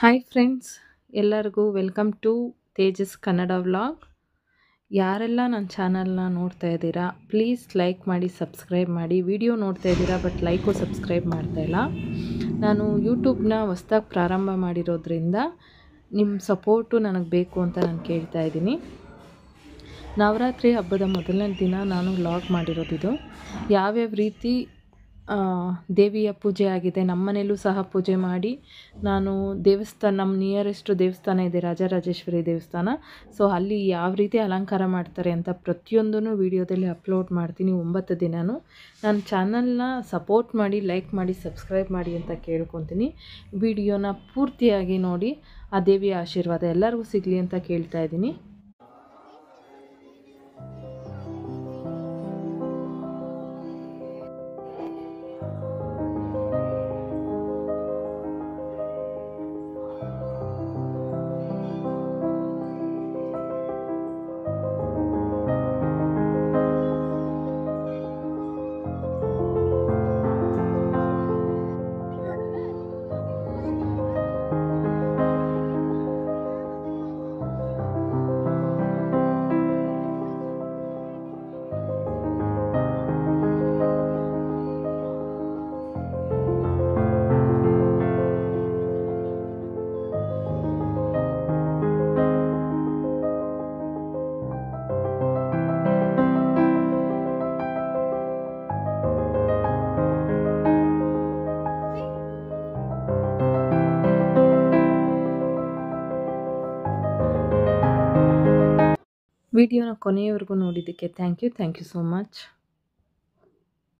Hi friends, ಎಲ್ಲರಿಗೂ welcome to Tejas Kannada vlog. ಯಾರೆಲ್ಲ ನನ್ನ ಚಾನಲ್ನ ನೋಡ್ತಾ ಇದ್ದೀರಾ, ಪ್ಲೀಸ್ ಲೈಕ್ ಮಾಡಿ, ಸಬ್ಸ್ಕ್ರೈಬ್ ಮಾಡಿ. ವಿಡಿಯೋ ನೋಡ್ತಾ ಇದ್ದೀರಾ ಬಟ್ ಲೈಕು ಸಬ್ಸ್ಕ್ರೈಬ್ ಮಾಡ್ತಾಯಿಲ್ಲ. ನಾನು ಯೂಟ್ಯೂಬ್ನ ಹೊಸ್ದಾಗಿ ಪ್ರಾರಂಭ ಮಾಡಿರೋದ್ರಿಂದ ನಿಮ್ಮ ಸಪೋರ್ಟು ನನಗೆ ಬೇಕು ಅಂತ ನಾನು ಕೇಳ್ತಾ ಇದ್ದೀನಿ. ನವರಾತ್ರಿ ಹಬ್ಬದ ಮೊದಲನೇ ದಿನ ನಾನು ವ್ಲಾಗ್ ಮಾಡಿರೋದಿದು. ಯಾವ್ಯಾವ ರೀತಿ ದೇವಿಯ ಪೂಜೆ ಆಗಿದೆ, ನಮ್ಮ ಮನೇಲೂ ಸಹ ಪೂಜೆ ಮಾಡಿ ನಾನು ದೇವಸ್ಥಾನ, ನಮ್ಮ ನಿಯರೆಸ್ಟು ದೇವಸ್ಥಾನ ಇದೆ, ರಾಜರಾಜೇಶ್ವರಿ ದೇವಸ್ಥಾನ. ಸೊ ಅಲ್ಲಿ ಯಾವ ರೀತಿ ಅಲಂಕಾರ ಮಾಡ್ತಾರೆ ಅಂತ ಪ್ರತಿಯೊಂದೂ ವೀಡಿಯೋದಲ್ಲಿ ಅಪ್ಲೋಡ್ ಮಾಡ್ತೀನಿ 9 ದಿನವೂ. ನನ್ನ ಚಾನಲ್ನ ಸಪೋರ್ಟ್ ಮಾಡಿ, ಲೈಕ್ ಮಾಡಿ, ಸಬ್ಸ್ಕ್ರೈಬ್ ಮಾಡಿ ಅಂತ ಕೇಳ್ಕೊತೀನಿ. ವಿಡಿಯೋನ ಪೂರ್ತಿಯಾಗಿ ನೋಡಿ, ಆ ದೇವಿಯ ಆಶೀರ್ವಾದ ಎಲ್ಲರಿಗೂ ಸಿಗಲಿ ಅಂತ ಕೇಳ್ತಾ ಇದ್ದೀನಿ. ವಿಡಿಯೋನ ಕೊನೆಯವರೆಗೂ ನೋಡಿದ್ದಕ್ಕೆ ಥ್ಯಾಂಕ್ ಯು ಸೋ ಮಚ್.